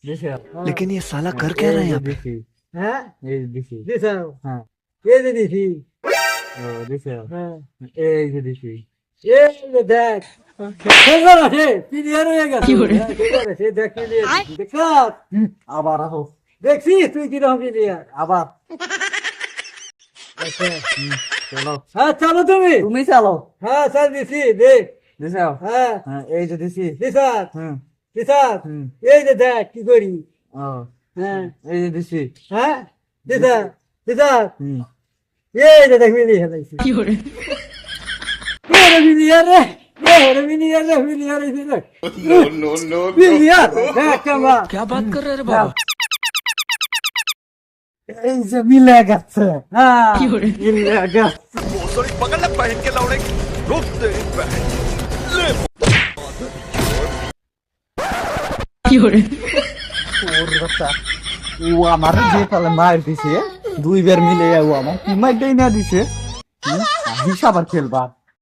दिसे लेकिन ये साला कर क्या रहा है यहाँ पे? दिसी হ্যাঁ ये दिसी দিছাও हाँ এই যে দিছি दिसे হ্যাঁ ये दिसी এই যে দেখ কেমন আছে ক্লিয়ার হয়ে গেছে কেমন আছে দেখ ক্লিয়ার দেখ আবার আহো দেখছিস তুই কিরকম ক্লিয়ার আবার আচ্ছা চলো হ্যাঁ চলো তুমি তুমি চালো হ্যাঁ স্যার দিছি দেখ দিছে হ্যাঁ হ্যাঁ এই যে দিছি দিছাস হুম দিছাস হুম এই যে দেখ কি করি ও হ্যাঁ এই যে দিছি হ্যাঁ দিছাস দিছাস হুম এই যে দেখ মিলিয়ে ফেলাইছি কি করে মিলিয়ার রে মিলিয়ার রে মিলিয়ার রে মিলিয়ার দেখ কেমন क्या बात कर रहे रे बाबा? এই যে মিলে গেছে হ্যাঁ মিলে গেছে ওর বাচ্চা ও আমার যে কালে মার দিছে দুইবার মিলে ও আমার কি মাইটাই না দিছে হিসাব আর খেলবা